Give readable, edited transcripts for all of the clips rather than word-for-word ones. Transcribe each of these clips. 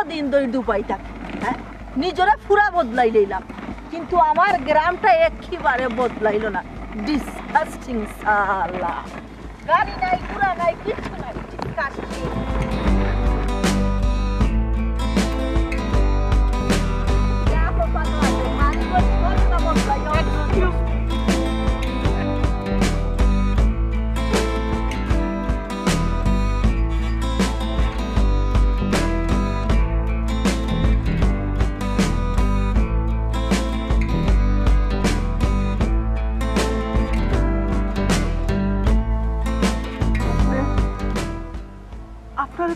কতদিন ধরে দুবাই থাকি, হ্যাঁ নিজরা পুরা বদলাই লইলাম, কিন্তু আমার গ্রামটা একেবারে বদলাইলো না। ডিসকাস্টিং সালা, গাড়ি নাই ঘোড়া নাই কিছু নাই, ডিসকাস্টিং।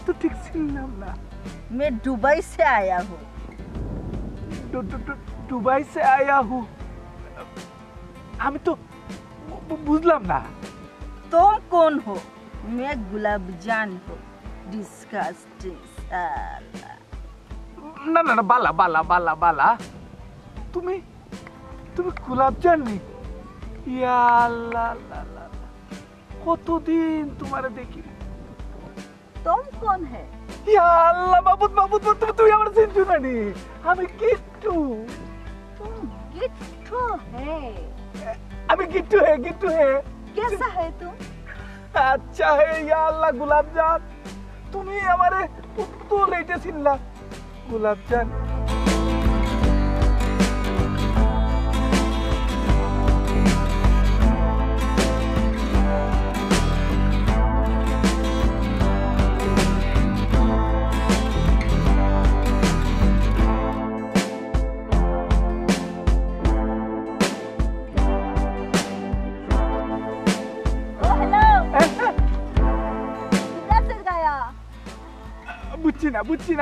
तो ठीक सिलनाम ना। मैं दुबई से आया हूँ। दुबई से आया हूँ। हम तो बुझलाम ना। तुम कौन हो? मैं गुलाब जान हूँ। डिस्गस्टिंग साला। ना ना ना बाला बाला बाला बाला। तुम्हें गुलाब जान नहीं? या ला ला ला। कतो दिन तुम्हारे देखी। तुम कौन है? या अल्लाह बाबूत तुम हमारे सिंधु नहीं, हमें किट्टू। तुम गिट्टू है? हमें गिट्टू है। कैसा है तुम? अच्छा है या अल्लाह गुलाब जान, तुम ही हमारे तो लेटे सिल्ला गुलाब जान।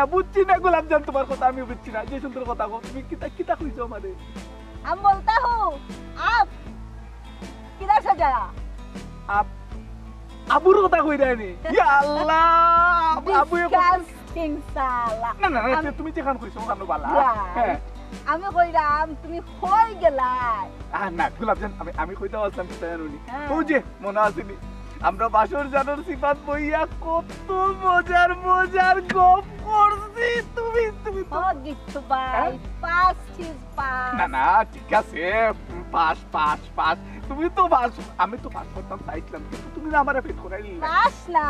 बुच्ची ना गुलाब जान, तुम्हारे को तामी बुच्ची ना, जैसे तुम को तुम्हें किता खुश हो हमारे। हम बोलता हूँ, आप किधर से गया? आप अबू रो ता कोई रहने। या अल्लाह अबू ये डिस्गस्टिंग साला। ना ना ना तुम्हें चेकान खुश हो कानो बाला। আমি কইরাম তুমি কই গেলাই? না গুলাব জান আমি কইতা আসলাম তায়ানুনি। ও যে মনে আসেনি আমরা বাসর জানোর সিফাত বইয়া কত মজার গপ করছি। তুমি ও গিট্টু ভাই পাস না না ঠিক আছে, পাস তুমি তো পাস, আমি তো পাস করতাম চাইছিলাম, কিন্তু তুমি না আমারে ফেট করাইলি পাস না।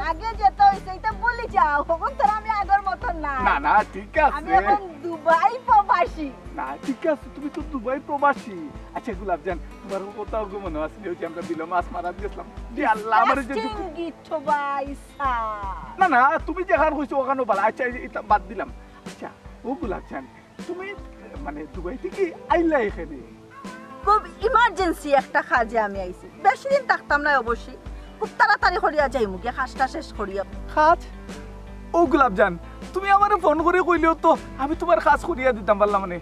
আগে যেতে হইছে এটা বলি যাও, এখন তো আমি আগের মত না। না না ঠিক আছে, আমি এখন দুবাই প্রবাসী। না ঠিক আছে, তুমি তো দুবাই প্রবাসী। আচ্ছা গুলাব জান তোমার কথা গো মনে আছে যে আমরা বিলো মাছ মারা দিয়েছিলাম, যে আল্লাহ আমারে যে গিট্টু ভাই সা। না না তুমি যেখান কইছো ওখানে ভালো। আচ্ছা এটা বাদ দিলাম। আচ্ছা ও গুলাব জান তুমি মানে দুবাই থেকে আইলা এখানে? খুব ইমার্জেন্সি একটা কাজে আমি আইছি, বেশি দিন থাকতাম না অবশ্যই, খুব তাড়াতাড়ি করিয়া যাইমু গিয়া কাজটা শেষ করিয়া। কাজ? ও গুলাব জান তুমি আমারে ফোন করে কইলেও তো আমি তোমার কাজ করিয়া দিতাম পারলাম। মানে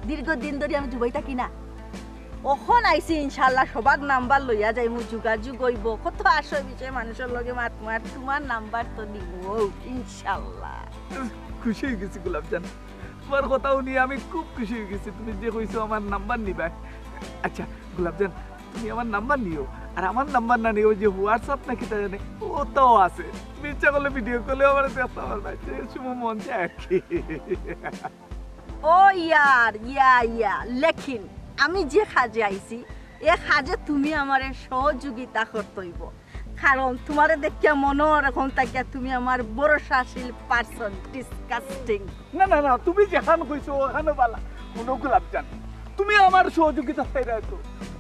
দীর্ঘদিন ধরে আমি দুবাই থাকি না, ওখন আইছি ইনশাআল্লাহ সবার নাম্বার লইয়া যাইমু, যোগাযোগ হইব, কত আসল বিষয় মানুষের লগে মাত তোমার নাম্বার তো দিব ইনশাআল্লাহ। খুশি হয়ে গেছি গুলাব জান, তোমার কথা শুনি আমি খুব খুশি হয়ে গেছি। তুমি যে কইছো আমার নাম্বার নিবা। আচ্ছা গুলাব জান তুমি আমার নাম্বার নিও, আর আমার নাম্বার না নিও যে হোয়াটসঅ্যাপ না কিটা জানে ওটাও আছে, তুমি ইচ্ছা করলে ভিডিও কলে আমার দেখতে আমার বাচ্চা শুভ মন চায় আর কি। ও ইয়া লেকিন আমি যে কাজে আইছি এ কাজে তুমি আমারে সহযোগিতা করতে হইব, কারণ তোমারে দেখিয়া মনে এখন তাকিয়া তুমি আমার ভরসাশীল পারসন। ডিসকাস্টিং। না না না তুমি যেখান কইছো ওখানে বালা কোনো গুলাব জান, তুমি আমার সহযোগিতা চাই রাখো,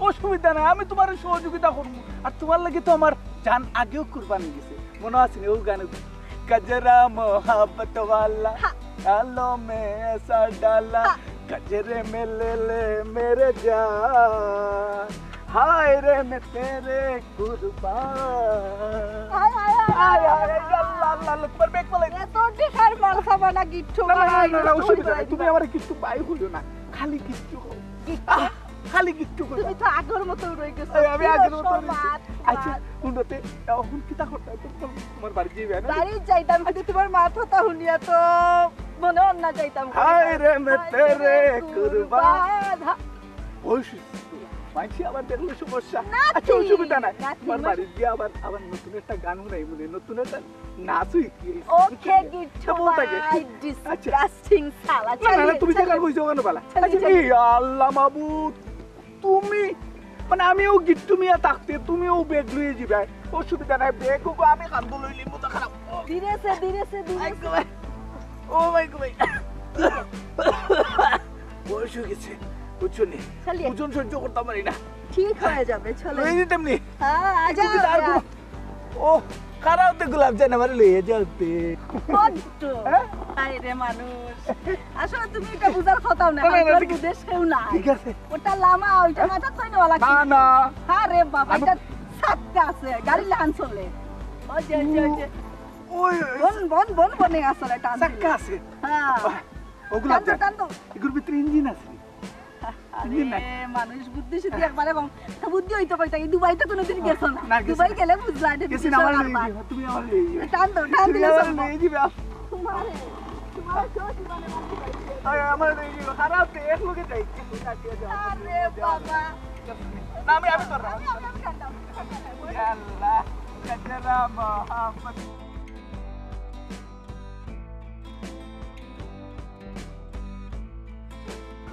অসুবিধা নাই, আমি তোমার সহযোগিতা করবো। আর তোমার লাগে তো আমার জান আগেও কুরবানি গেছে, মনে আছে ও গানে গজরা মোহাব্বত ওয়ালা আলো মে ऐसा डाला गजरे में ले मेरे जान, हाय रे मैं तेरे कुर्बान। आय अल्लाह তোমার বেক বলে এত টিকার মাল খাবা না গিট্টু ভাই। না অসুবিধা নাই, তুমি আমারে কিচ্ছু পাই হইলো না, খালি কিচ্ছু খালি কিচ্ছু করো, তুমি তো আগের মতো রই গেছো। আমি আগের মতো রইছি। আচ্ছা উন্নতে এখন কিটা করতে তোমার বাড়ি যাইবে না? বাড়ি যাইতাম, কিন্তু তোমার মাথাটা শুনিয়া তো মনে না যাইতাম। হায় রে মে তেরে কুরবান। ওই মাইছি আবার দেখলে সমস্যা Nothing, আচ্ছা অসুবিধা নাই nothing, আমার বাড়ি গিয়ে আবার আবার নতুন একটা গান শুনাই মনে নতুন একটা নাচই কি ওকে গিট্টু ভাই ডিসগাস্টিং সালা না না না, তুমি যে গান কইছো কেন বালা আচ্ছা এই আল্লাহ মাবুদ তুমি মানে আমিও গিট্টু মিয়া থাকতে তুমিও বেগ লইয়ে যাবে অসুবিধা নাই বেগ আমি কান্দ লই লিমু তো খারাপ ধীরে সে ও মাই গড বয়স হয়ে গেছে বুঝছো নি চলিয়ে। ওজন সহ্য করতে পারি না ঠিক হয়ে যাবে চলো লইয়ে দিতাম নি হ্যাঁ আজা ও খারাপতে গোলাপ জান আমার লইয়ে যাওতে বড্ড হ্যাঁ? আই রে মানুষ আসলে তুমি এটা বুঝার কথাও না না, না, আমার ঠিক- বুঝেস কেউ না ঠিক আছে ওটা লামা ওইটা মাথা কই না লাগছে না না হ্যাঁ রে বাবা আমি- এটা সাতটা আছে গাড়ি লান চলে ও যে ওই বন বনে আসলে টান চাক্কা আছে হ্যাঁ ও গোলাপ জান টান তো এগুলোর ভিতরে ইঞ্জিন আছে ইঞ্জিন নাই। আরে মানুষ বুদ্ধি শুদ্ধি একবারে কম তা বুদ্ধি হইতো কইতা এই দুবাই তো কোনোদিন গেছো না, না গেছি দুবাই না। গেলে বুঝলা এটা গেছি না আমার লইয়ে যাবে তুমি আমার লইয়ে যাবে টান তুমি দিলে আমার সব লইয়ে যাবে তোমারে কেউ জীবনে মানতে পারছে না। আমার লইয়ে যাবে খারাপতে এক লোকে যাই আরে বাবা না আমি তোর আমি খান্ডা আল্লাহ গজরা মোহাম্মদ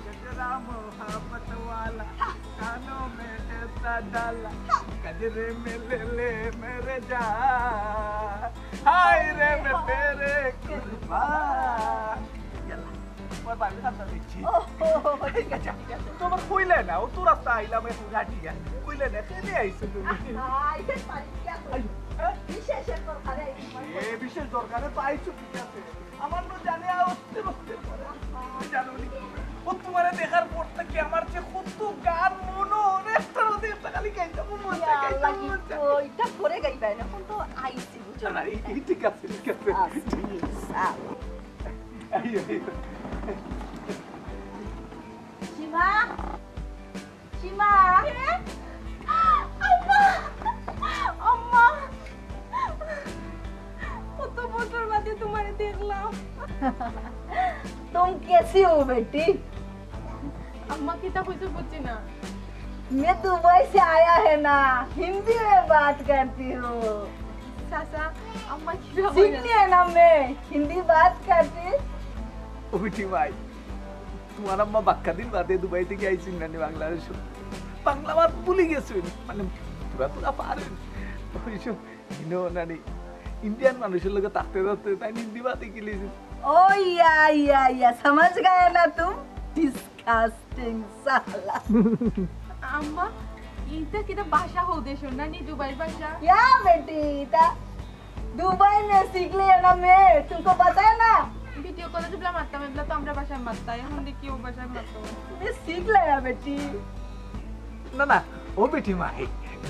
गजरा मोहब्बत वाला कानों में ऐसा डाला गजरे में ले मेरे जान हाय रे मैं तेरे कुर्बान और बात करता देखी ঠিক আছে তোমার কইলে না ও তো রাস্তা আইলাম একটু গাটিয়া কইলে না কেনে আইছো তুমি আইতে পারি কি বিশেষের দরকারে এ বিশেষ দরকারে তো আইছো ঠিক আছে আমার তো জানে অস্থির করে জানো নি ও তোমারে দেখার পর থেকে আমার যে কত গান মনো একটা ওদের খালি গাইতে মন আল্লাহ কি ওইটা করে গাইবা না এখন তো আইছি বুঝছো না এই ঠিক আছে আইয়ো সীমা সীমা আম্মা আম্মা কত বছর বাদে তোমারে দেখলাম तुम कैसी हो बेटी अम्मा कितना कुछ पूछी ना मैं दुबई से आया है ना हिंदी में बात करती हूँ सासा अम्मा कितना सीखती है ना मैं हिंदी बात करती ও বিটি ভাই তোমার আম্মা বাক্কা দিন বাদে দুবাই থেকে আইছিস না বাংলাদেশ বাংলা বাদ ভুলে গেছেন মানে তোরা পারেন ওইসব নানি ইন্ডিয়ান মানুষের লোক থাকতে থাকতে তাই হিন্দি বাদে গেলেছেন ओ या समझ गए ना तुम डिस्गस्टिंग साला अम्मा इनका कितना भाषा हो देश ना नहीं दुबई भाषा या बेटी ता दुबई में सीख लिया ना मैं तुमको पता है ना वीडियो कॉल जब मारता मैं तो हमरा भाषा में मारता है हम देखिए वो भाषा में मारता हूँ मैं सीख लिया बेटी না না ও বেটি মাই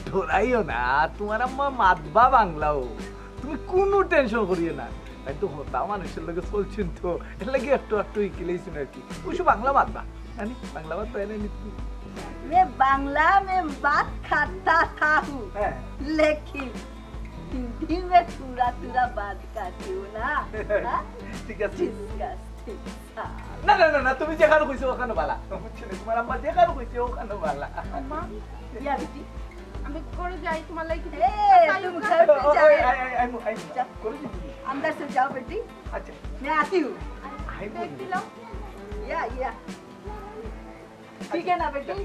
ডরাইও না তোমার আম্মা মাতবা বাংলাও তুমি কোনো টেনশন করিও না তাই তো হতা মানুষের লোকে চলছেন তো এর লাগে একটু একটু ইকিলেইছেন আর কি ওইসব বাংলা মাতবা জানি বাংলা মাত পাই না তুমি मैं बांग्ला में बात करता था हूँ হ্যাঁ लेकिन हिंदी में पूरा बात करती हूँ ना हाँ? ঠিক আছে Disgusting साला না না না না তুমি যেখানে কইছো ওখানে বালা বুঝছো না তোমার আম্মা যেখানে কইছে ওখানে বালা अम्मा या बेटी আমি করে যাই তোমার লাগি तुम घर पे जाओ আই করে দিবি अंदर से जाओ बेटी আচ্ছা मैं आती हूँ আই দেখ দিলাম या ठीक है ना बेटी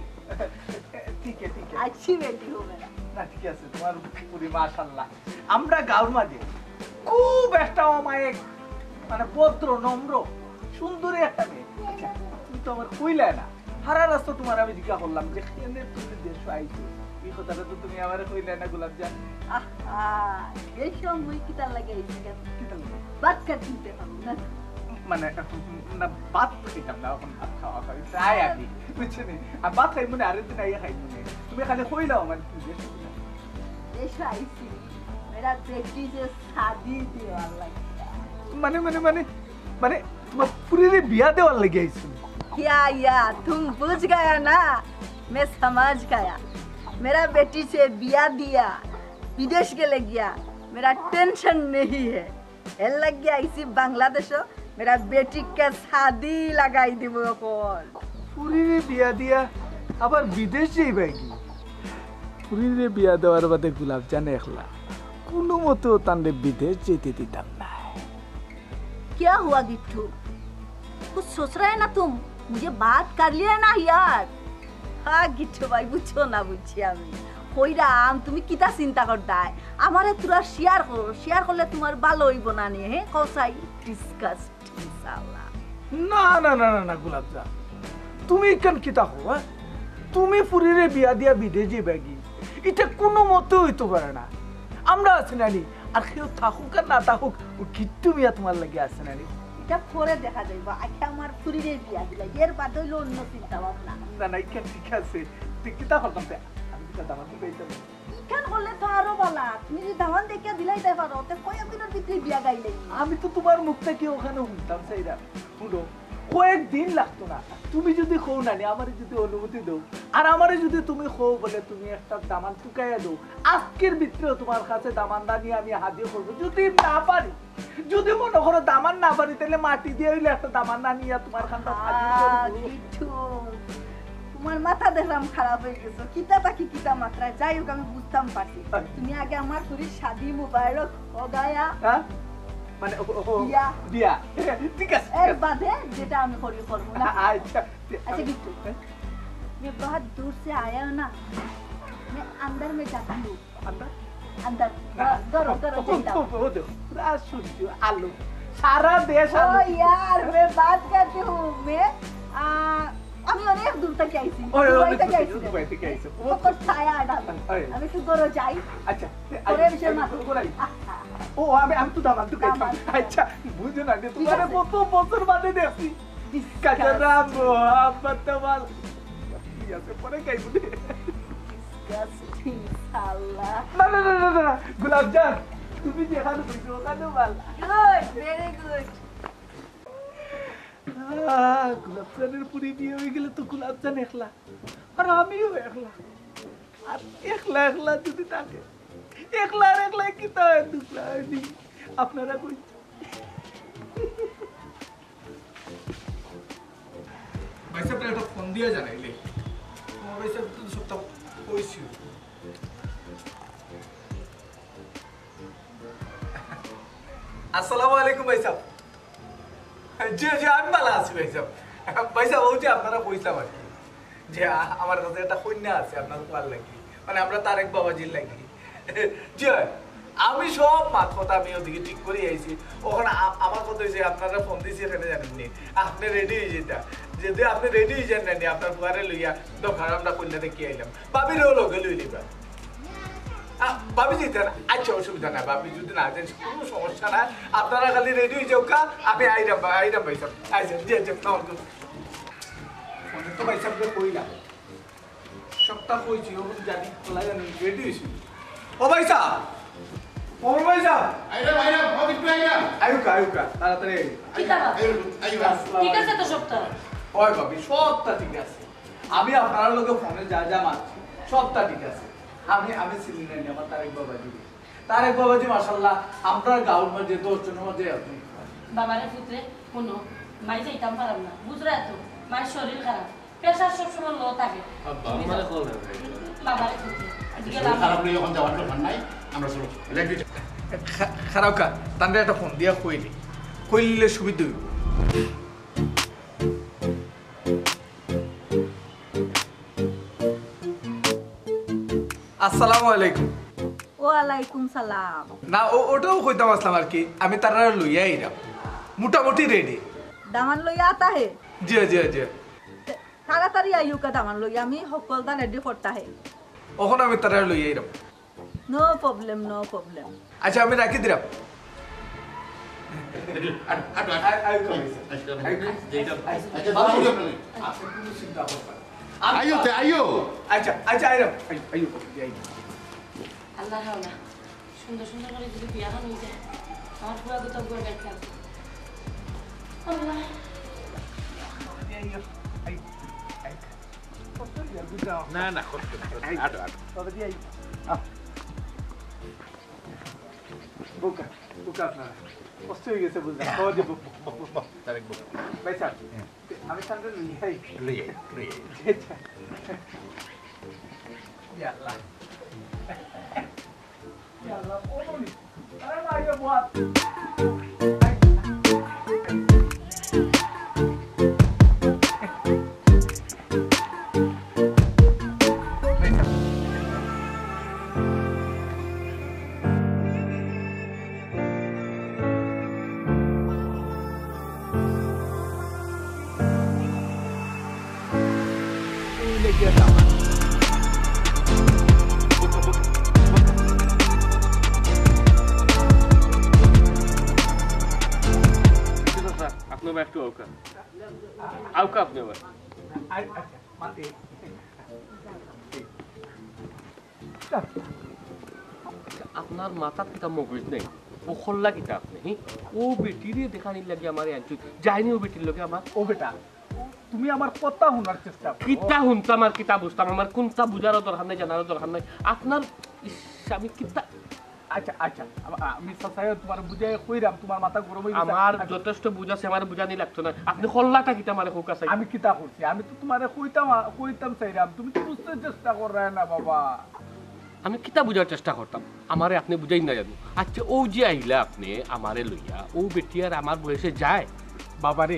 ঠিক আছে अच्छी बेटी हो मेरा না ঠিক আছে তোমার পুরি মাশাআল্লাহ আমরা গাঁর মাঝে খুব একটা অমায়িক মানে ভদ্র নম্র সুন্দরী একটা মেয়ে আচ্ছা তুমি তো আমার কইলা না সারা রাস্তা তোমার আমি জিজ্ঞাসা করলাম যে কেনে তুমি দেশ আইছো এই কথাটা তো তুমি আমারে কইলা না গোলাপ জান ये समय कितना लगे इसके কি তাহলে बात करती थे हम ना মানে না ভাত খাইতাম না এখন ভাত খাওয়া খাই তাই আমি বুঝছো নি আর ভাত খাই মনে আরেক দিন আইয়া খাইবো না তুমি খালি কইলাও মানে তুমি দেশ देश आई थी मेरा बेटी से शादी थी वाला মানে মানে মানে মানে তোমার পুরীরে বিয়া দেওয়ার লেগে আইছো या तुम बुझ गया ना मैं समझ गया मेरा बेटी से बिया दिया विदेश के ले गया मेरा टेंशन नहीं है ये लग गया इसी बांग्लादेश मेरा बेटी का शादी लगाई दी वो कौन পুরীরে বিয়া দিয়া আবার বিদেশ যাইবা কি পুরীরে বিয়া দেওয়ার বাদে গোলাপজান একলা কোনো মতো তান্ডে বিদেশ যেতে দিতাম না। क्या हुआ गिट्टू कुछ सोच रहे हैं ना तुम मुझे बात कर लिया ना यार हाँ गिट्टू भाई बुझो ना बुझी আমি কইরাম তুমি কিতা চিন্তা করতাই আমারে তোরা শেয়ার করলে তোমার ভালো হইব না নে হে কসাই ডিসকাস্টিং সালা না না না না না গোলাপজান তুমি কেন কিতা হো তুমি পুরীরে বিয়া দিয়া বিদেশ যাইবা কি এটা কোনো মতে হইতে পারে না। আমরা আছি নানি আর কেউ থাকুক আর না থাকুক ও কিট্টু মিয়া তোমার লাগে আছে নানি। এটা পরে দেখা যাইব আজকে আমার পুরীরে বিয়া দিলা এর বাদ হইল অন্য চিন্তা ভাবনা না না ঠিক আছে তুই কিতা করতাম আমি কিতা দামান দিতে পাইতাম ইখান করলে তো আরো বলা তুমি যদি দামান দেখে দিলাইতে পারো তে কয়েকদিনের ভিতরে বিয়া গাইলে আমি তো তোমার মুখ থেকে ওখানে শুনতাম সাইরা শুনো কয়েকদিন লাগতো না তুমি যদি খো নানি আমারে যদি অনুমতি দাও আর আমারে যদি তুমি খো বলে তুমি একটা দামান টুকাইয়া দাও আজকের ভিতরে তোমার কাছে দামানদা নিয়ে আমি হাজির করবো। যদি না পারি যদি মনে করো দামান না পারি তাহলে মাটি দিয়ে হইলে একটা দামান না নিয়ে তোমার কাছে হাজির করবো। তোমার মাথা দেখলাম খারাপ হয়ে গেছে কিতাটা কি কিতা মাত্রায় যাই হোক আমি বুঝতাম পারছি তুমি আগে আমার পুরীর শাদি মোবারক ওগায়া হ্যাঁ মানে বিয়া ঠিক আছে এর বাদে যেটা আমি করি করবো না। अच्छा अच्छा बिट्टू मैं बहुत दूर से आया हूँ ना मैं अंदर में जाती हूँ अंदर करो आलू सारा देश ओ यार मैं बात करती हूँ मैं আমি অনেক দূর থেকে আইছি দুবাই থেকে আইছি কত ছায়া আডা আমি তো গরো যাই আচ্ছা পরে বিষয় মাথা ও আমি তো দামান তো খাইতাম আচ্ছা বুঝো না তোমারে কত বছর বাদে দেখছি কাজরা মোহাম্মদ ওয়াল ইয়াতে পরে খাইবো ডিসকাস্টিং সালা না না না না গোলাপজান তুমি যেখানে কইছো ওখানে বল গুড ভেরি গুড গোলাপজানের পুরি বিয়ে হয়ে গেলে তো গোলাপজান একলা আর আমিও একলা আর একলা একলা যদি থাকে একলা আর একলা কি তা দুকলা হয়নি আপনারা কই ভাই সাহেব একটা ফোন দিয়ে জানাইলে তোমার ভাই সাহেব তো সপ্তাহ কইছি আসসালামু আলাইকুম ভাই সাহেব জি জি আমি ভালো আছি ভাই সাহেব ভাই সাহেব ওই যে আপনারা কইছিলাম আর কি যে আমার কাছে একটা কন্যা আছে আপনার ভালো লাগে মানে আমরা তারেক বাবাজির লাগি জি আমি সব মাত কথা আমি ওদিকে ঠিক করে আইছি ওখানে আমার কথা হয়েছে আপনারা ফোন দিয়েছি এখানে জানেননি আপনি রেডি হয়ে যেটা যদি আপনি রেডি হয়ে যান না আপনার ঘরে লইয়া দোকান আমরা কন্যা দেখে আইলাম বাবিরও লগে লই লিবা ভাবি যেতেন আচ্ছা অসুবিধা নাই ভাবি যদি না দেন কোনো সমস্যা নাই আপনারা খালি রেডি হয়ে যাও কা আমি আইরাম ভাই সাহেব আইসা জি জি ফোনে তো ভাই সাহেবকে কইলাম সপ্তাহ কইছি ও জানি খোলা জানি রেডি হয়েছি ও ভাই সাহেব ও ভাই সাহেব আইরাম অফিস পে আয়ুকা তাড়াতাড়ি ঠিক আছে তো সপ্তাহ ওই ভাবি সবটা ঠিক আছে আমি আপনার লগে ফোনে যা যা মারছি সবটা ঠিক আছে আমি সিলিন্ডার নিয়ে আমার তারেক বাবাজি মাশাআল্লাহ আপনার গাঁওর মধ্যে 10 জনের মধ্যে আপনি বাবারে পুত্রে কোনো মাই যাইতাম পারাম না বুঝরা তো মায়ের শরীর খারাপ প্রেসার সবসময় লো থাকে বাবারে পুত্রে খারাপ নেই এখন যাওয়ার দরকার নাই আমরা চলো রেডি খারাপ কা তান্ডে একটা ফোন দিয়া কইলে সুবিধা হইব আসসালামু আলাইকুম ওয়ালাইকুম সালাম না ওটাও কইতাম আসলাম আর কি আমি তারা লইয়া আইরাম মোটামুটি রেডি দামান লইয়া আতা হে জি জি জি তাড়াতাড়ি আইও কা দামান লইয়া আমি সকল দা রেডি করতা হে ওখানে আমি তারা লইয়া আইরাম নো প্রবলেম আচ্ছা আমি রাখি দিলাম আইও আচ্ছা আইরাম আইও আল্লাহ হাওলা সুন্দর সুন্দর করে যদি বিয়া হয়ে যায় আমার পুরা তো তক করে খেল আল্লাহ না না আটো বুকা আপনারা কষ্ট হয়ে গেছে বুঝলাম খাওয়া দেবো তারেক ভাই স্যার আমি তাহলে লইয়াই লই ইয়াল্লাহ ইয়াল্লাহ ওই আরে মাইয়া বাত একটু আউকা আপনি আবার আপনার মাথার কিতা মগজ নেই ও খোল্লা কিতা আপনি ও বেটিরে দেখানি লাগে আমার যায়নি ও বেটির লগে আমার ও বেটা তুমি আমার কথা শোনার চেষ্টা করো কিতা শুনতাম আর কিতা বুঝতাম আমার কোনটা বুঝারও দরকার নাই জানারও দরকার নাই আপনার আমি কিতা আচ্ছা আচ্ছা আমি সাসায় তোমার বুঝাই কইরাম তোমার মাথা গরম হই আমার যথেষ্ট বুঝাছে আমার বুঝানি লাগতো না আপনি খোল্লাটা কিতা মারে হোকা চাই আমি কিতা করছি আমি তো তোমারে কইতাম চাইরাম তুমি তো বুঝতে চেষ্টা কররা না বাবা আমি কিতা বুঝার চেষ্টা করতাম আমারে আপনি বুঝাই না জানো আচ্ছা ও যে আইলা আপনি আমারে লইয়া ও বেটি আর আমার বয়সে যায় বাবারে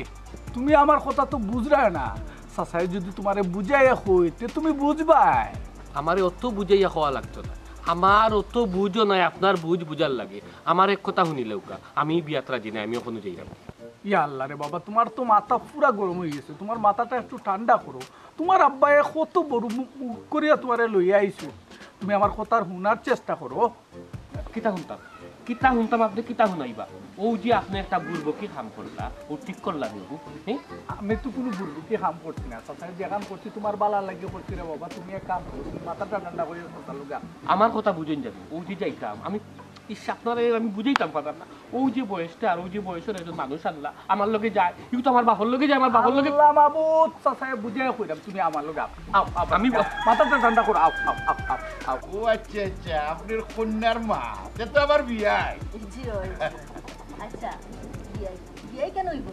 তুমি আমার কথা তো বুঝরা না সাসায় যদি তোমারে বুঝাইয়া কইতে তুমি বুঝবাই আমারে অত বুঝাইয়া খাওয়া লাগতো না আমার অত বুঝও নাই আপনার বুঝার লাগে আমার এক কথা শুনিলে আমি বিয়াত রাজি নাই আমি ওখানে যাই যাবো ইয়া আল্লাহ রে বাবা তোমার তো মাথা পুরা গরম হয়ে গেছে তোমার মাথাটা একটু ঠান্ডা করো তোমার আব্বায়ে কত বড় মুখ করিয়া তোমারে লইয়া আইছো তুমি আমার কথার শোনার চেষ্টা করো কিতা শুনতাম আপনি কিতা শুনাইবা ও যে আপনি একটা বুঝবো কি কাম করলা ও ঠিক করলা নেবু হ্যাঁ আমি তো কোনো বুঝবো কি কাম করছি না সাথে যে কাম করছি তোমার বালা লাগে করছি রে বাবা তুমি এক কাম করো মাথাটা ঠান্ডা করে কথা লগা আমার কথা বুঝেন যাবে ও যে যাইতাম আমি আপনার আমি বুঝাইতাম পারতাম না ও যে বয়সটা আর ও যে বয়সের একজন মানুষ আনলা আমার লগে যায় কিন্তু তো আমার বাপর লগে যায় আমার বাপর লগে আল্লাহ মাবুদ সাসায় বুঝাই কইরাম তুমি আমার লগে আও আমি মাথাটা ঠান্ডা করো আও আও আও আও আও ও আচ্ছা আচ্ছা আপনার কন্যার মা সে তো আবার বিয়াই জি আচ্ছা বিয়ে কেন হইব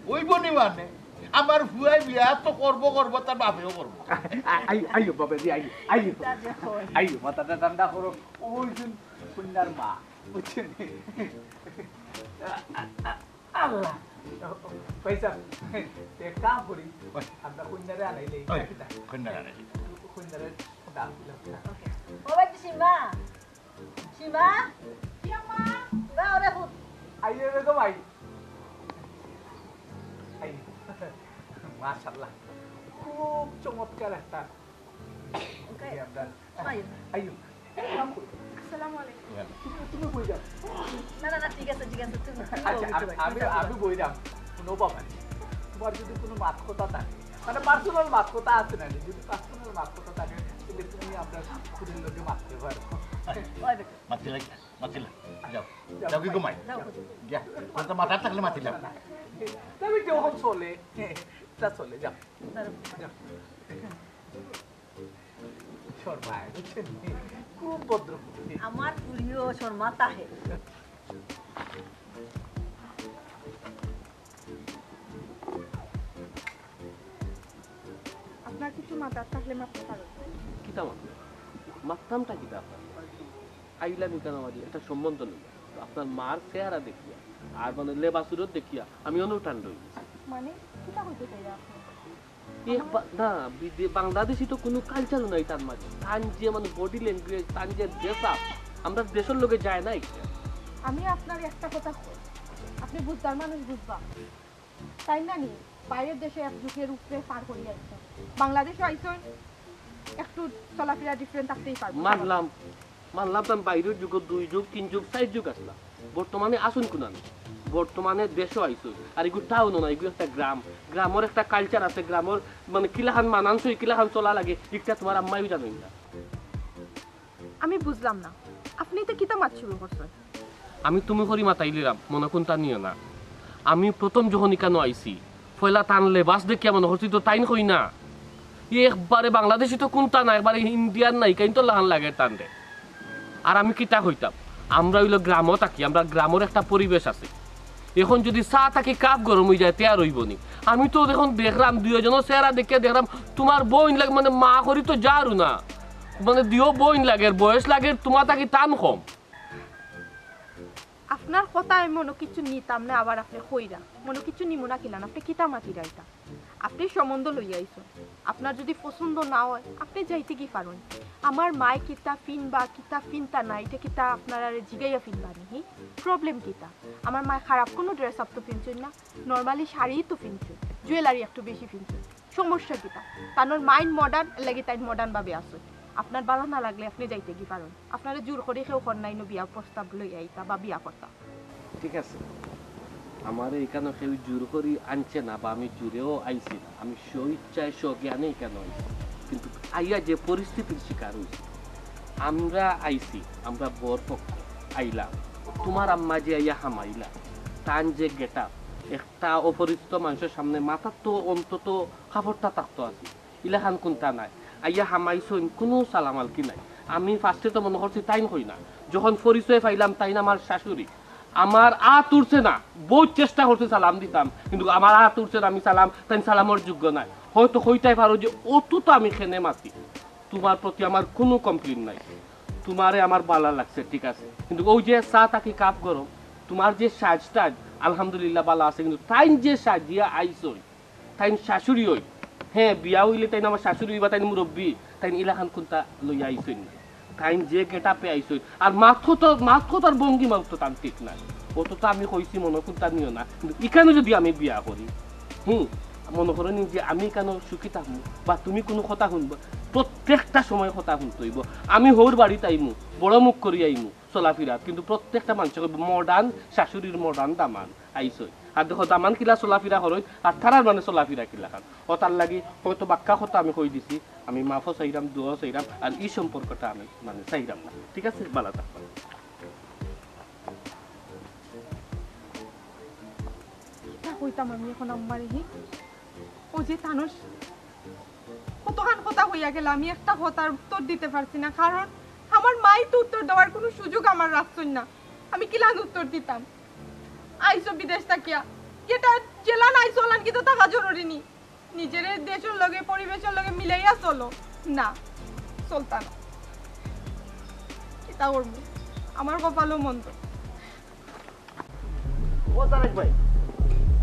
ওই বনি মানে আমার ভুয়াই বিয়া তো করবো তার বাপেও করবো আইও বাবা জি আইও মাথাটা ঠান্ডা করো ওই যে কন্যার মা বুঝছেন আল্লাহ পয়সা এক কাম করি আমরা কন্যারে আনাইলে কন্যার আনাই কন্যারে দাম দিলাম ও বাচ্চা সীমা না ওরে হুত আইয়ে রে গো ভাই মাশাআল্লাহ খুব চমৎকার একটা আইও আসসালামু আলাইকুম তুমি কই যাও না ঠিক আছে তুমি আচ্ছা আমি বইরাম কোনো বাবা তোমার যদি কোনো মাত কথা থাকে মানে পার্সোনাল মাত কথা আছে না যদি পার্সোনাল মাত কথা থাকে তাহলে তুমি আপনার খুদের লোকে মারতে পারো মাতিলা যাও কি ঘুমাই যা তো মাথা থাকলে মাতিলাম তবে যখন চলে তা চলে যাও শর্মায় বুঝছেন খুব ভদ্র আমার প্রিয় শর্মা তাহে আপনার কিছু মাথার থাকলে মাপতে পারো কিতা মারতামটা কিতা আপনার আইলামি কেন আমার একটা সম্বন্ধ নেই আপনার মার চেহারা দেখিয়া আর মানে লেবাসুরত দেখিয়া আমি অনুটান রই মানে কিটা হইতে চাই না বাংলাদেশি তো কোনো কালচারও নাই তার মাঝে তার যে মানে বডি ল্যাঙ্গুয়েজ তার যে ড্রেস আপ আমরা দেশের লোকে যায় নাই আমি আপনার একটা কথা আপনি বুঝতার মানুষ বুঝবা তাই না নি বাইরের দেশে এক যুগের উপরে পার করিয়া আসছেন বাংলাদেশে আইসন একটু চলাফেরা ডিফারেন্ট থাকতেই পারবো মানলাম তাম বাইরের যুগ 2 যুগ 3 যুগ 4 যুগ আসলা বর্তমানে আসুন কোনান বর্তমানে দেশও আইসো আর এগুলো টাউনও না এগুলো একটা গ্রামের একটা কালচার আছে গ্রামের মানে কিলাহান মানানসই কিলাহান চলা লাগে এটা তোমার আম্মাইও জানেন না আমি বুঝলাম না আপনি তো কিতা মাছ শুরু করছেন আমি তুমি করি মাতাইলিরাম মনে কোনটা নিও না আমি প্রথম যখন ইকানো আইসি ফয়লা টানলে বাস দেখি মনে করছি তো তাইন কই না একবারে বাংলাদেশি তো কোনটা না একবারে ইন্ডিয়ান নাই কাইন তো লাহান লাগে টানতে আর আমি কিতা কইতাম আমরা হইলো গ্রামও থাকি আমরা গ্রামের একটা পরিবেশ আছে এখন যদি চা থাকি কাপ গরম হয়ে যায় তেয়ার হইব নি আমি তো দেখুন দেখলাম দুজনের চেহারা দেখে দেখলাম তোমার বইন লাগে মানে মা করি তো যারু না মানে দিও বইন লাগে বয়স লাগে তোমার তাকে টান কম আপনার কথা আমি মনে কিছু নিতাম না আবার আপনি কইরা মনে কিছু নিমু না কিলান আপনি কিতা মাতিরা এটা আপনি সম্বন্ধ লইয়া আইসুন আপনার যদি পছন্দ না হয় আপনি যাইতে কি পারেন আমার মায় কিতা ফিনবা কিতা ফিনতা না এটা কিতা আপনারা জিগাইয়া ফিনবা নি প্রবলেম কিতা আমার মায় খারাপ কোনো ড্রেস আপ তো ফিনছুন না নর্মালি শাড়িই তো ফিনছুন জুয়েলারি একটু বেশি ফিনছুন সমস্যা কিতা কারণ মাইন্ড মডার্ন লাগে তাই মডার্ন ভাবে আসুন আপনার ভালো না লাগলে আপনি যাইতে কি পারেন আপনারা জোর করে কেউ কন্যাইন বিয়া প্রস্তাব লইয়া আইতা বা বিয়া করতা ঠিক আছে আমার এখানে কেউ জোর করি আনছে না বা আমি জোরেও আইছি না আমি স্বইচ্ছায় স্বজ্ঞানে কেন আইছি কিন্তু আইয়া যে পরিস্থিতির শিকার হয়েছি আমরা আইছি আমরা বর পক্ষ আইলাম তোমার আম্মা যে আইয়া হামাইলা তান যে গেটা একটা অপরিচিত মানুষের সামনে মাথার তো অন্তত কাপড়টা থাকতো আছে ইলাখান কোনটা নাই আইয়া হামাইছইন কোনো সালামাল কি নাই আমি ফার্স্টে তো মনে করছি তাই হই না যখন পরিচয় পাইলাম তাই না আমার শাশুড়ি আমার উঠছে না বহুত চেষ্টা করছে সালাম দিতাম কিন্তু আমার উঠছে না আমি সালাম তাই সালামের যোগ্য নাই হয়তো হইতাই পারো যে অতো তো আমি খেনে মাতি তোমার প্রতি আমার কোনো কমপ্লেন নাই তোমারে আমার ভালো লাগছে ঠিক আছে কিন্তু ওই যে চা তাকে কাপ গরম তোমার যে সাজটা আলহামদুলিল্লাহ ভালো আছে কিন্তু তাই যে সাজিয়া আইসই তাই শাশুড়ি হই হ্যাঁ বিয়া হইলে তাই আমার শাশুড়ি বা তাই মুরব্বী তাই ইলাখান কোনটা লইয়া আইসই না তাই যে গেটাপে আইসই আর মাথো তার ভঙ্গি মাত্র তার ঠিক না অত তো আমি কইছি মনে কোনটা নিও না কিন্তু এখানে যদি আমি বিয়া করি মনে করেন যে আমি কেন সুখী থাকবো বা তুমি কোনো কথা শুনবো প্রত্যেকটা সময় কথা শুনতে হইব আমি হোর বাড়িতে আইমু বড় মুখ করি আইমু চলাফিরা কিন্তু প্রত্যেকটা মানুষ মডার্ন শাশুড়ির মডার্ন দামান আইসই আর দেখো দামান কিলা চলাফিরা করই আর থারার মানে চলাফিরা কিলা খান ও তার লাগি হয়তো বাক্কা কথা আমি কই দিছি আমি মাফও চাইরাম দোয়াও চাইরাম আর এই সম্পর্কটা আমি মানে চাইরাম না ঠিক আছে ভালো থাকবেন হইতাম আমি এখন আম্মারে ও যে তানুষ কতখান কথা হইয়া গেল আমি একটা কথার উত্তর দিতে পারছি না কারণ আমার মাই তো উত্তর দেওয়ার কোনো সুযোগ আমার রাখছেন না আমি কিলান উত্তর দিতাম আইসো বিদেশ থাকিয়া যেটা জেলান আইসো লান কি তো থাকা জরুরি নি নিজের দেশের লগে পরিবেশের লগে মিলাইয়া চলো না চলতা না কিতা করবো আমার কপালও মন্দ ও তারেক ভাই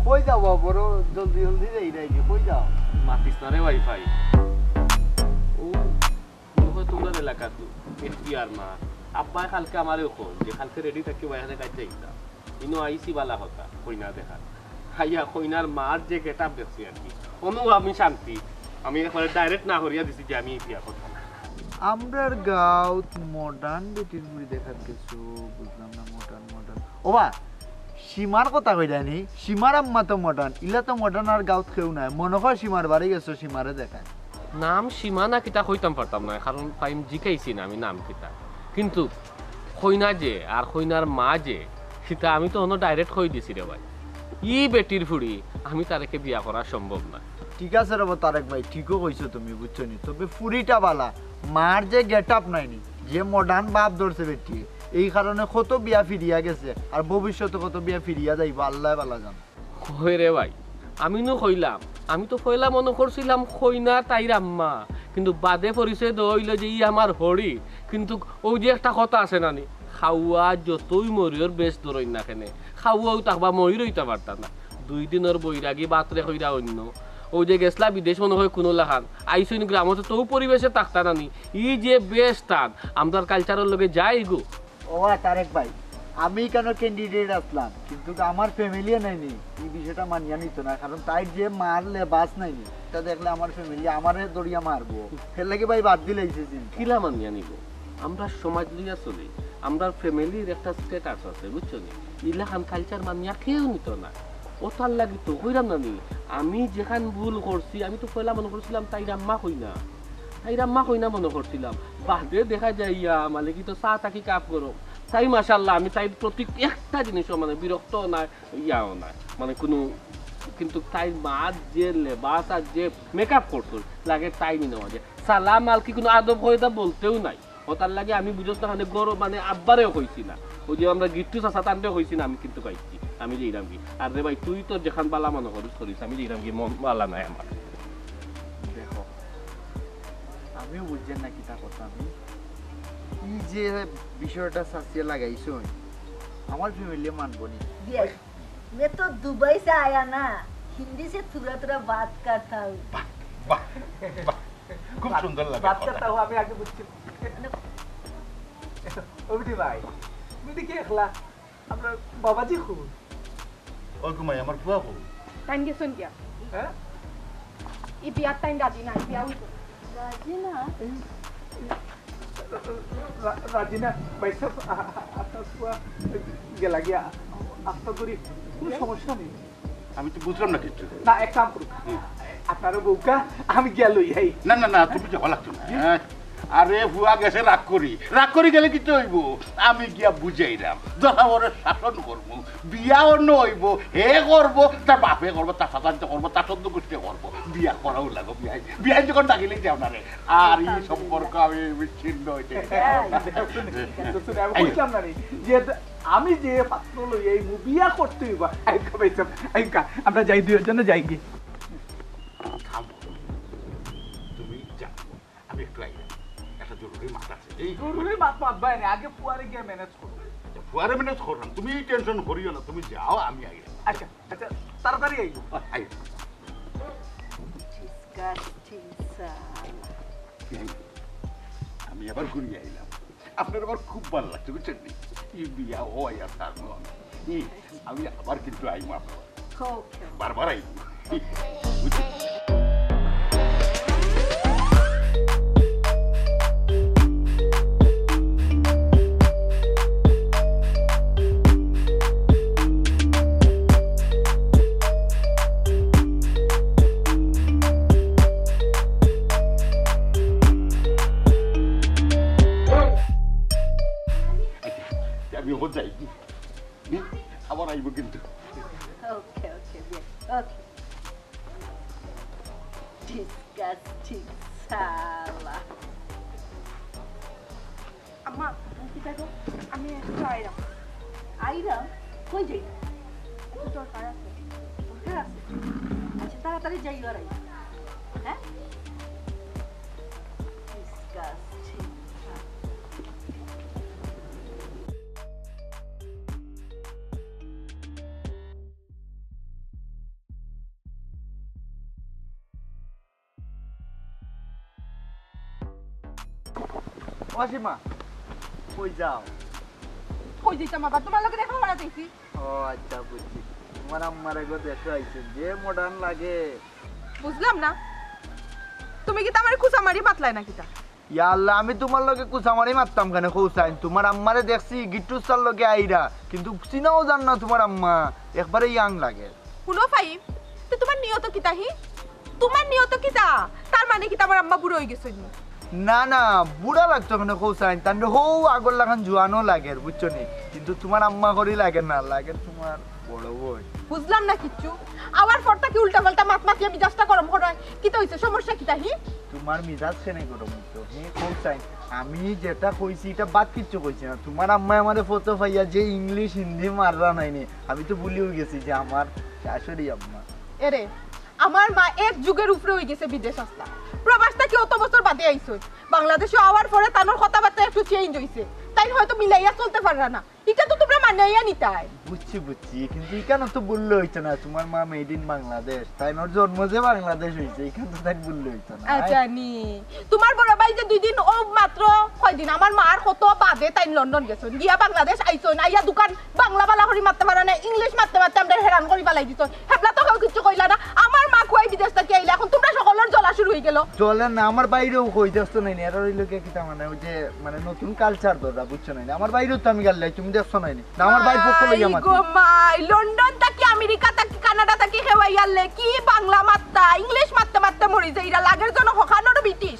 কই যাও বড় জলদি জলদি যাই নাকি কই যাও মাতিস না রে ওয়াইফাই ও মনে তোমরা এলাকা তো এনপিআর মা আব্বাই কালকে আমারে কল যে কালকে রেডি থাকি ওয়াইখানে কাজ যাইতা ইনো আইসি বালা কথা কইনা দেখা হাইয়া কইনার মার যে গেটআপ দেখছি আর কি অনু আমি শান্তি আমি একবারে ডাইরেক্ট না করিয়া দিছি যে আমি বিয়া করব আমরার গাঁত মডার্ন বেটির বুড়ি দেখার কিছু বুঝলাম না মডার্ন ওবা সীমার কথা কই জানি সীমার আম্মা তো মডার্ন ইলা তো মডার্ন আর গাঁত কেউ নাই মনে হয় সীমার বাড়ি গেছো সীমারে দেখায় নাম সীমা না কিতা কইতাম পারতাম না কারণ টাইম জিকাইছি না আমি নাম কিতা কিন্তু কইনা যে আর কইনার মা যে সেটা আমি তো অন্য ডাইরেক্ট কই দিছি রে ভাই ই বেটির ফুড়ি আমি তারেকে বিয়া করা সম্ভব না ঠিক আছে রব তারেক ভাই ঠিকও কইছো তুমি বুঝছো নি তবে ফুড়িটা বালা মার যে গেটআপ নাইনি যে মডার্ন বাপ ধরছে বেটি এই কারণে কত বিয়া ফিরিয়া গেছে আর ভবিষ্যতে কত বিয়া ফিরিয়া যাইব আল্লাহ বালা জান কই রে ভাই আমি নো কইলাম আমি তো কইলা মনে করছিলাম কইনা তাইর আম্মা কিন্তু বাদে পরিচয় দইল যে ই আমার হরি কিন্তু ওই যে একটা কথা আছে নানি খাওয়া যতই মরিয়র বেশ ধরই না কেনে খাওয়াও তাকবা মরি রইতে পারতাম না 2 দিনের বৈরাগী বাতরে কইরা অন্য ওই যে গেছলা বিদেশ মনে হয় কোনো লাখান আইসইন গ্রামতে তো পরিবেশে থাকতা নানি ই যে বেশ টান আমদার কালচারের লগে যাই গো ও তারেক ভাই আমি কেন ক্যান্ডিডেট আসলাম কিন্তু আমার ফ্যামিলিও নাইনি এই বিষয়টা মানিয়া নিত না কারণ তাই যে মারলে বাস নাইনি তা দেখলে আমার ফ্যামিলি আমারে দড়িয়া মারবো এর লাগে ভাই বাদ দিলে কিলা মানিয়া নিব আমরা সমাজ লইয়া চলি আমরা ফ্যামিলির একটা স্ট্যাটাস আছে বুঝছো নি ইলাখান কালচার মানিয়া কেউ নিত না ও তার লাগি তো কইরাম না নি আমি যেখান ভুল করছি আমি তো পয়লা মনে করছিলাম তাই রাম্মা কই না মনে করছিলাম বাদে দেখা যাইয়া মানে কি তো চা তাকি কাপ করো তাই মাশাআল্লাহ আমি তাই প্রতি একটা জিনিসও মানে বিরক্ত নাই ইয়াও নাই মানে কোনো কিন্তু তাই মাছ যে লেবাস আর যে মেকআপ করতো লাগে তাই নি নেওয়া যায় সালাম আল কি কোনো আদব হয়তা বলতেও নাই ও তার লাগে আমি বুঝতে মানে গরম মানে আব্বারেও কইছি না ওই যে আমরা গিট্টু চাচা তান্ডেও কইছি না আমি কিন্তু কইছি আমি যেইরাম কি আর রে ভাই তুই তো যেখান বালা মনে করিস আমি যেইরাম কি মন বালা নাই আমার দেখো আমিও বুঝছেন না কি তা কথা আমি এই যে বিষয়টা সাসিয়ে লাগাইছো আমার ফ্যামিলি মানবো নি देख मैं तो दुबई से आया ना हिंदी से थोड़ा थोड़ा बात करता हूँ বাহ বাহ বাহ খুব সুন্দর লাগে बात करता हूँ আমি আগে বুঝছি অবিদি ভাই তুমি দেখি একলা আমরা বাবাজি খুব ওই কুমাই আমার ফুয়া খুব টাইম গেছুন কিয়া হ্যাঁ ই বিয়ার টাইম রাজি না বিয়া হইতো राजी ना রাজিনা ভাই সাহেব আপনার ফুয়া গেলা গিয়া আস্তা করি কোনো সমস্যা নেই আমি তো বুঝলাম না কিছু না এক কাম করুন আপনার বউকা আমি গিয়া লই আই না না না তুমি যাওয়া লাগতো না আরে ফুয়া গেছে রাগ করি গেলে কি তো হইব আমি গিয়া বুঝাইলাম দশাবরে শাসন করবো বিয়া অন্য হইব হে করবো তার বাপে করবো তার সাধারণত করবো তার সদ্য গোষ্ঠী করবো বিয়া করাও লাগো বিয়াই যখন ডাকিলেই যাও না রে আর এই সম্পর্ক আমি বিচ্ছিন্ন হইতে আমি বুঝলাম না রে যে আমি যে পাত্র লই এই বিয়া করতে হইব আইকা ভাই সাহেব আইকা আমরা যাই দুইজন জন্য যাই কি থামো তুমি যাও আমি একটু আইলাম একটা জরুরি মাত আছে এই জরুরি মাত ভাই আগে পুয়ারে গিয়ে ম্যানেজ করো ফুয়ারে ম্যানেজ করলাম তুমি টেনশন করিও না তুমি যাও আমি আইলাম আচ্ছা আচ্ছা তাড়াতাড়ি আইব আই disgusting साला আমি আবার ঘুরিয়ে আইলাম আপনার আবার খুব ভালো লাগছে বুঝছেন এই বিয়া হয় আর তার নয় আমি আবার কিন্তু আইবো আপনার okay বারবার আইবো বুঝছেন আমি হো যাই আবার আইবো কিন্তু okay okay okay disgusting साला আম্মা কি দেখো আমি একটু আইরাম আইরা কই যাই একটু দরকার আছে দরকার আছে আচ্ছা তাড়াতাড়ি যাই আর আই হ্যাঁ disgusting অসীমা কই যাও কই দিতাম আবার তোমার লগে দেখা মারা দেখছি ও আচ্ছা বুঝছি তোমার আম্মার একবার দেখতে আইছেন যে মডার্ন লাগে বুঝলাম না তুমি কি আমার খুশা মারি পাতলাই না কিতা ইয়া আল্লাহ আমি তোমার লগে কুচামারি মারতাম কেন কৌসাইন তোমার আম্মারে দেখছি গিট্টু সার লগে আইরা কিন্তু চিনাও জান না তোমার আম্মা একবারে ইয়াং লাগে শুনো ফাইম তো তোমার নিয়ত কিতা হি তোমার নিয়ত কিতা তার মানে কি আমার আম্মা বুড়ো হয়ে গেছে না না বুড়া লাগতো কেন কৌসাইন তান্ডে হৌ আগর লাগান জুয়ানো লাগে বুঝছো নি কিন্তু তোমার আম্মা করি লাগে না লাগে তোমার বড় বই বুঝলাম না কিচ্ছু আবার ফরটা কি উল্টা পাল্টা মাত মাতি আমি জাস্টটা গরম করাই কি তো হইছে সমস্যা কিতা হি তোমার মিজাজ কেনে গরম তো হে কৌসাইন আমি যেটা কইছি এটা বাদ কিচ্ছু কইছি না তোমার আম্মা আমারে ফটো পাইয়া যে ইংলিশ হিন্দি মাররা নাইনি আমি তো ভুলিও গেছি যে আমার শাশুড়ি আম্মা এরে আমার মা এক যুগের উপরে হয়ে গেছে বিদেশ আসলা প্রবাসটা কি অত বছর বাদে আইছো বাংলাদেশে আওয়ার পরে তানোর কথাবার্তা একটু চেঞ্জ হইছে তাই হয়তো মিলাইয়া চলতে পাররা না এটা তো তোমরা মানাইয়া নিতাই বুঝছি কিন্তু এখানে তো বললে হইতো না তোমার মা মেড ইন বাংলাদেশ তাই ওর জন্ম যে বাংলাদেশ হইছে এখানে তো তাই বললে হইতো না জানি তোমার বড় ভাই যে 2 দিন ও মাত্র কয়দিন আমার মার কত বাদে তাই লন্ডন গেছো গিয়া বাংলাদেশ আইছো না ইয়া দোকান বাংলা বালা করি মারতে পারে না ইংলিশ মারতে আমরা হেরান করি বালাই দিত হেবলা তো কেউ কিছু কইলা না আমার মা কই বিদেশ থেকে আইলা এখন তোমরা সকলের জ্বলা শুরু হয়ে গেল চলে না আমার বাইরেও কইতেছ নাই এর হইলো কি কিটা মানে ওই যে মানে নতুন কালচার দরা বুঝছো না আমার বাইরেও তো আমি গেলাই তুমি দেখছো না না আমার বাইর পক্ষ লইয়া মাতি গো মাই লন্ডন থেকে আমেরিকা থেকে কানাডা থেকে হেওয়াই আলে কি বাংলা মাত্তা ইংলিশ মারতে মরি যাইরা লাগের জন্য হখানোর ব্রিটিশ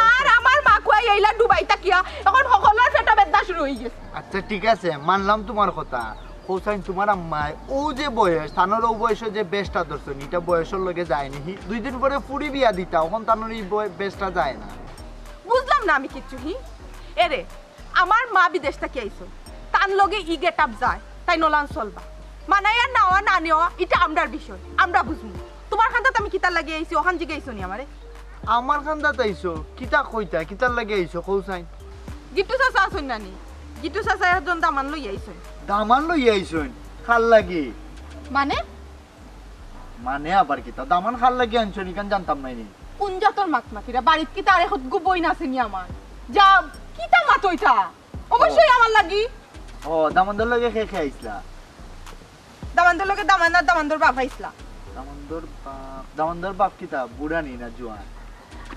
আর আমার মা কই আইলা দুবাই তাকিয়া এখন সকলের পেটা বেদনা শুরু হই গেছে আচ্ছা ঠিক আছে মানলাম তোমার কথা হোসাইন তোমার আম্মাই ও যে বয়স তানোর ও বয়সে যে বেস্টটা ধরছেন এটা বয়সের লগে যায়নি 2 দিন পরে ফুড়ি বিয়া দিতা এখন তানোর এই বেস্টটা যায় না বুঝলাম না আমি কিচ্ছু হি এরে আমার মা বিদেশ থেকে আইছো তান লগে ই গেট আপ যায় তাই নলান চলবা মানাই আর নেওয়া না নেওয়া এটা আমরার বিষয়, আমরা বুঝবো। তোমার খান্দাত আমি কিতার লাগিয়ে আইছি, ওখান জিগে আইছো নি আমারে? আমার খান্দাত আইছো কিতা কইতা কিতার লাগে আইছো কৌসাইন? গিট্টু চাচা আসুন নানি, গিট্টু চাচা একজন দামান লই আইছেন। দামান লই আইছুন খাল লাগি? মানে মানে আবার কিতা দামান খাল লাগি আনছনি কান জানতাম নাই নি। কোন জাতর মাত মাতিরা বাড়িত কি তার এখন গুবই না আসেনি আমার? যা কিতা মাত ওইটা অবশ্যই আমার লাগি। ও দামানদর লাগে খেয়ে আইসলা? দামানদের লগে দামানদর বাপ আইসলা। দামানদর বাপ কিতা বুড়া নি না জোয়ান?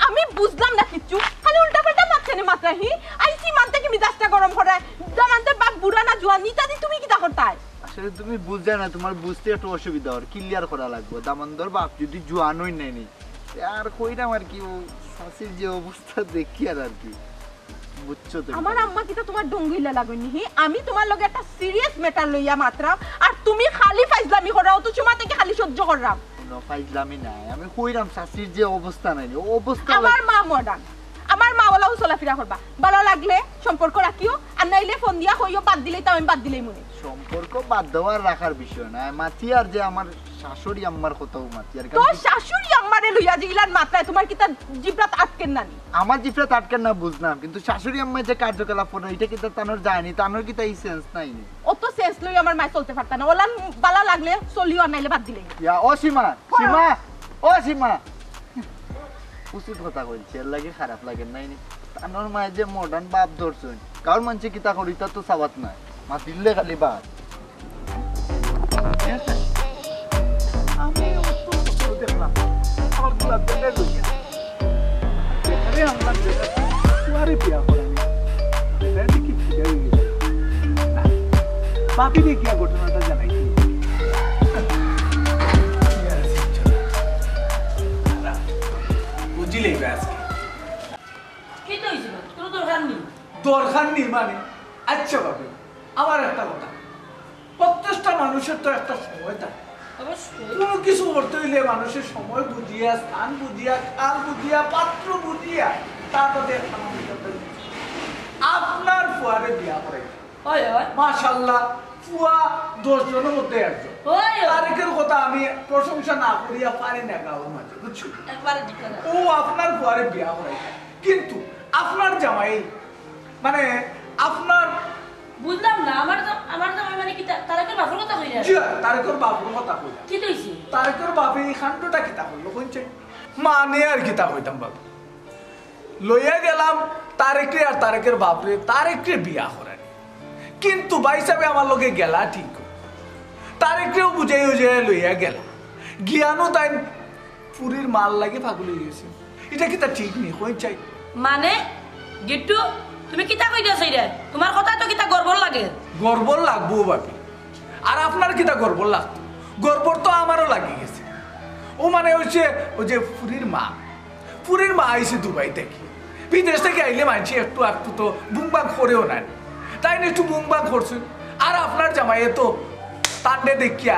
আমি বুঝলাম না কিচ্ছু, খালি উল্টা পাল্টা মাথানে মাত্রাহি আইসি মানতে কি মিজাজটা গরম করায়। দামানদের বাপ বুড়া না জোয়ান নিতাদি তুমি কিতা করতাই? আসলে তুমি বুঝলে না, তোমার বুঝতে একটু অসুবিধা হর, ক্লিয়ার করা লাগবে। দামানদর বাপ যদি জোয়ান হই নাইনি আর কইরাম আর কি, ও শাশির যে অবস্থা দেখি আর কি বুঝছো তো। আমার আম্মা কিতা তোমার ডঙ্গিলা লাগনি হি, আমি তোমার লগে একটা সিরিয়াস ম্যাটার লইয়া মাত্রা আর তুমি খালি ফাইজলামি করাও তো চুমা থেকে খালি সহ্য কররাম। কোনো ফাইজলামি নাই, আমি কইরাম শাশির যে অবস্থা নাই ও অবস্থা। আমার মা মডার্ন, আমার মা ওলাও চলাফেরা করবা, ভালো লাগলে সম্পর্ক রাখিও আর নাইলে ফোন দিয়া কইও বাদ দিলেই তো আমি বাদ দিলেই মনে। সম্পর্ক বাদ দেওয়ার রাখার বিষয় না, মাতি আর যে আমার শাশুড়ি আম্মার কথাও মাতি আর। তো শাশুড়ি আম্মারে লইয়া জিলান মাত্রায় তোমার কি তার জিব্রাত আটকেন নানি? আমার জিব্রাত আটকেন না বুঝলাম, কিন্তু শাশুড়ি আম্মার যে কার্যকলাপ করে এটা কি তানোর যায়নি? তানোর কি তাই সেন্স নাই নি? অত সেন্স লই আমার মা চলতে পারতা না, ওলান ভালো লাগলে চলিও আর নাইলে বাদ দিলেই। ইয়া ও সীমা, সীমা ও সীমা, উচিত কথা কইছে, এর লাগে খারাপ লাগে নাই নি? তানোর মায়ের যে মডার্ন বাপ ধরছুন, কার মানছে কিতা করি তা তো সাবাত নাই, মা দিলে খালি বাদ। আমি দেখলাম আমার গোলাপ জানে লইয়া এখানে আমরা তুয়ারে বিয়া করানি এটা কি খিদে হয়ে গেছে। বাপি রে কি ঘটনাটা জানাই বুঝিলেই ব্যাস কি তো হইছিল তোর দরকার নেই। দরকার নেই মানে? আচ্ছা বাবু আমার একটা কথা, প্রত্যেকটা মানুষের তো একটা সময় থাকে, কোনো কিছু করতে হইলে মানুষের সময় বুঝিয়া, স্থান বুঝিয়া, কাল বুঝিয়া, পাত্র বুঝিয়া তারপরে আপনার ফুয়ারে বিয়া করে মাশাআল্লাহ, ফুয়া 10 জনের মধ্যে একজন। তারিখের কথা আমি প্রশংসা না করিয়া পারি না গাঁওর মাঝে, বুঝছো? ও আপনার ফুয়ারে বিয়া করে, কিন্তু আপনার জামাই মানে আপনার বুঝলাম না, আমার জামাই মানে কি তারেকের বাপের কথা কইরা? জি তারেকের বাপের কথা কইরা। কি কইছি? তারেকের বাপে এই খান্ডটা কিতা হইলো কইছে? মানে আর কিতা কইতাম বাবু, লইয়া গেলাম তারেকে আর তারেকের বাপরে, তারেকরে বিয়া করানি, কিন্তু ভাই সাহেব আমার লগে গেলা ঠিক, তারেকরেও বুঝাই বুঝাই লইয়া গেলা, গিয়ানো তাই পুরীর মাল লাগে পাগল হয়ে গেছে। এটা কিতা ঠিক নেই কইছাই? মানে গিট্টু তুমি কিতা কইতাছ রে? তোমার কথা তো কিতা গর্ব লাগে। গর্ব লাগবো বাপি, আর আপনার কিতা গর্ব লাগতো? গর্ব তো আমারও লাগি গেছে। ও মানে হচ্ছে ওই যে পুরীর মা আইসে দুবাই থেকে, বিদেশ থেকে আইলে মানছি একটু একটু তো বুমবাং করেও নেন, তাই না একটু বুমবাং করছে। আর আপনার জামাইয়ে তো তান্ডে দেখিয়া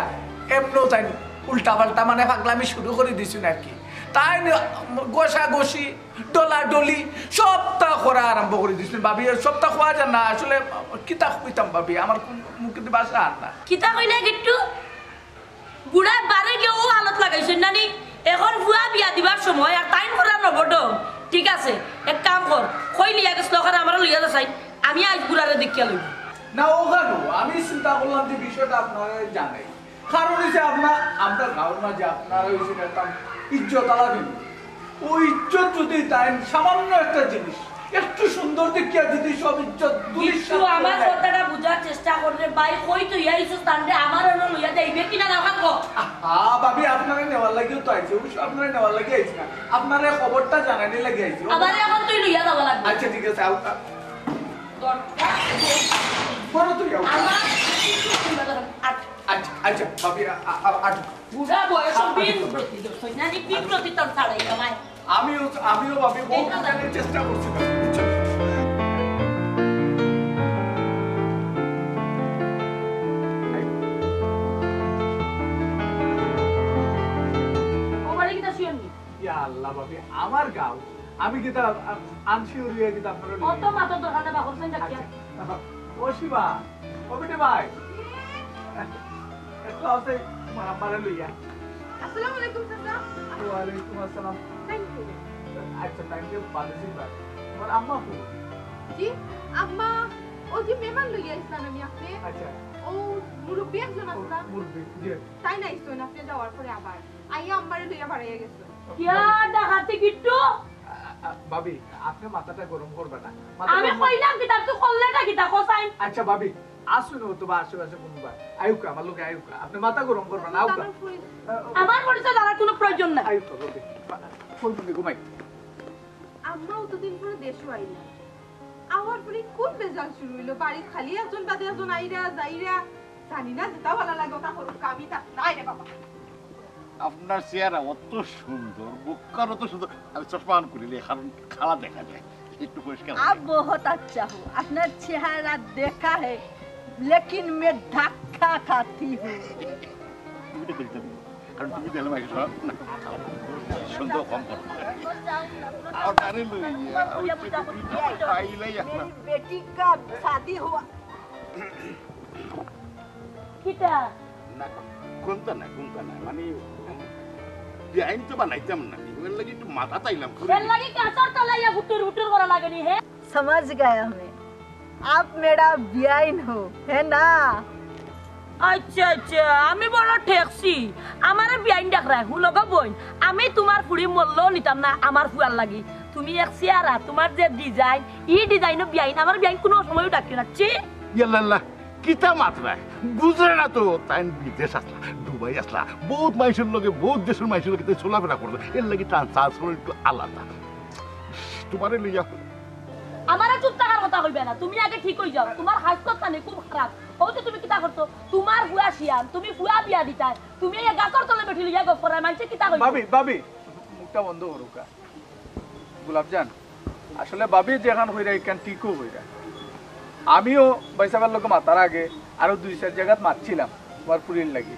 এমনও তাই উল্টা পাল্টা মানে পাগলামি শুরু করে দিছুন আর কি, তাই গোসা গোসি ডলা ডলি সবটা করা আরম্ভ করে দিচ্ছেন ভাবি। সবটা খোয়া যান না আসলে, কিতা কইতাম ভাবি, আমার মুখে বাসা আর না। কিতা কইলে গিট্টু? বুড়া বারে গিয়ে ও হালত লাগাইছেন নানি, এখন বুয়া বিয়া দিবার সময় আর টাইম করা নবড। ঠিক আছে এক কাম কর, কই লিয়া গেছ লখানে আমার লইয়া যাই, আমি আজ বুড়ারে দেখিয়া লইব না। ওখানে আমি চিন্তা করলাম যে বিষয়টা আপনারা জানেন, কারণ হচ্ছে আমরা গাঁওর মাঝে আপনারা হয়েছেন একটা ইজ্জত আলাদা, ওই ইজ্জত যদি তাই সামান্য একটা জিনিস একটু সুন্দর দেখিয়া যদি সব ইজ্জত আমার কথাটা বুঝার চেষ্টা করলে ভাই কই তুই আইছো তান্ডে আমার হলো লইয়া যাইবে কিনা না কাকো? ভাবি আপনারা নেওয়ার লাগিও তো আইছে, অবশ্য আপনারা নেওয়ার লাগি আইছে না, আপনারা খবরটা জানানি লাগি আইছে। আবার এখন তুই লইয়া যাবা লাগবে। আচ্ছা ঠিক আছে, বড় তুই আচ্ছা আচ্ছা ভাবি বুড়া বয়স বিপ্রতি দর্শন না বিপ্রতি তোর ছাড়াই আমায় আমিও ভাবি বহু জানার চেষ্টা করছি। আল্লাহ ভাবি আমার গাঁও, আমি কিতা আনছি উড়িয়ে কিতা আপনারা কত মাথা দোকানে বাকরছেন দেখিয়া। ও শিবা ও বেটে ভাই একটু আছে তোমার আম্মারে লইয়া। আসসালামু আলাইকুম চাচা। ওয়ালাইকুম আসসালাম। Thank you. আচ্ছা থ্যাংক ইউ বাদেছি বাদ। তোমার আম্মা কো? জি আম্মা ও যে মেহমান লইয়া আইছেন আমি আপনি আচ্ছা ও মুরব্বি একজন আসলা মুরব্বি জি তাই না আইছেন আপনি যাওয়ার পরে আবার আইয়া আম্মারে লইয়া বাড়াইয়া গেছেন। কিয়া ডাকাতি কিট্টু ভাবি আপনি মাথাটা গরম করবে না। আমি কইলাম কি তার তো করলে না কি তা কোসাইন আচ্ছা ভাবি আসুন তো বা আশেপাশে কোনবা আয়ুকা আমার লোকে আয়ুকা আপনি মাথা গরম করবেন না আয়ুকা আমার পরিচয় জানার কোনো প্রয়োজন নাই আয়ুকা ভাবি ফোন তুমি ঘুমাই আম্মা অতদিন পরে দেশও আইলা আওয়ার পরে কোন বেজাল শুরু হইলো বাড়ি খালি একজন বাদে একজন আইরা যাইরা জানি না যেটা ভালো লাগে ওটা করুক আমি তা নাই রে বাবা। আপনার চেহারা অত সুন্দর, বুককার অত সুন্দর, আমি চশমা অন করিলে কারণ খালা দেখা যায় একটু পরিষ্কার। आप बहुत अच्छा हो, अपना चेहरा देखा है लेकिन मैं धक्का खाती हूँ। তুমি তো বলতে পারো, কারণ তুমি দেখলে মাইকে সব না সুন্দর কম করো। আর আরে লইয়া ওই খাইলাই এখন मेरी बेटी का शादी हुआ। কিটা না কোনটা না মানে বিআইন তো বানাইতাম না, এগুলোর লাগি একটু মাথা তাইলাম করে। এর লাগি কাঁচর তলাইয়া হুটুর হুটুর করা লাগেনি হে समझ गया मैं, आप मेरा बियाइन हो, है ना? আচ্ছা আচ্ছা আমি বড় ঠেকছি আমারে বিয়াইন ডাক রাখ হুলগা বইন আমি তোমার ফুড়ি মরলেও নিতাম না আমার ফুয়ার লাগি তুমি এক চেহারা তোমার যে ডিজাইন এই ডিজাইনও বিয়াইন আমার বিয়াইন কোনো সময়ও ডাকি রাখছি ইয়াল্লাহ কিতা মাত্রা বুঝে না তো, তাই বিদেশ আসলা, দুবাই আসলা, বহুত মানুষের লগে বহুত দেশের মানুষের লগে চলাফেরা করবে, এর লাগি ট্রান্সফার একটু আলাদা। তোমারে লইয়া আমারে চুপ থাকার কথা কইবে না, তুমি আগে ঠিক হই যাও, তোমার হাসত কানে খুব খারাপ। ও যে তুমি কিতা করতো, তোমার ফুয়া শিয়ান, তুমি ফুয়া বিয়া দিতাই, তুমি এই গাছর তলে বেঠি লইয়া গপ করায় মানছে কিতা কইবে? ভাবি মুখটা বন্ধ করুকা। গোলাপজান আসলে ভাবি যেখান হইরা এখান ঠিকও হইরা, আমিও বাইসাবার লোক মাতার আগে আরো 2-4 জায়গাত মারছিলাম তোমার পুরীর লাগি,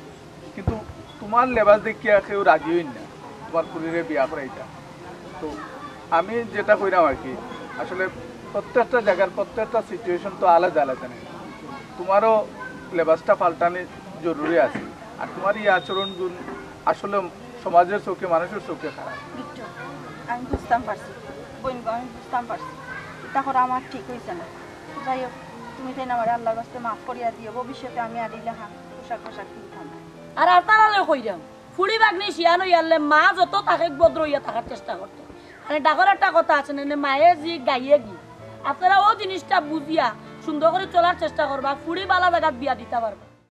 কিন্তু তোমার লেবাস দেখিয়া কেউ রাজি হইন না তোমার পুরীরে বিয়া করাইতা। তো আমি যেটা কইরাম আর কি, আসলে প্রত্যেকটা জায়গার প্রত্যেকটা সিচুয়েশন তো আলাদা আলাদা নেই, তোমারও লেবাসটা পাল্টানো জরুরি আছে। আর তোমার এই আচরণ গুণ আসলে সমাজের চোখে মানুষের চোখে খারাপ। বিট্টু, আমি বুঝতাম পারছি, বইনগো আমি বুঝতাম পারছি, এটা করা আমার ঠিক হয়েছে না। যাই হোক, তুমি তাই না আমার আল্লাহর কাছে মাফ করিয়া দিও, ভবিষ্যতে আমি আর ইলাহা পোশাক কিনতাম না। আর তারালে কই যাও ফুড়ি বাগনি শিয়ান হইয়ালে মা যত তাকে ভদ্র হইয়া থাকার চেষ্টা করতো। মানে ডাকর একটা কথা আছে না, মায়ের জি গাইয়ে গি, আপনারা ও জিনিসটা বুঝিয়া সুন্দর করে চলার চেষ্টা করবা, ফুড়ি বালা জায়গাত বিয়া দিতে পারবা।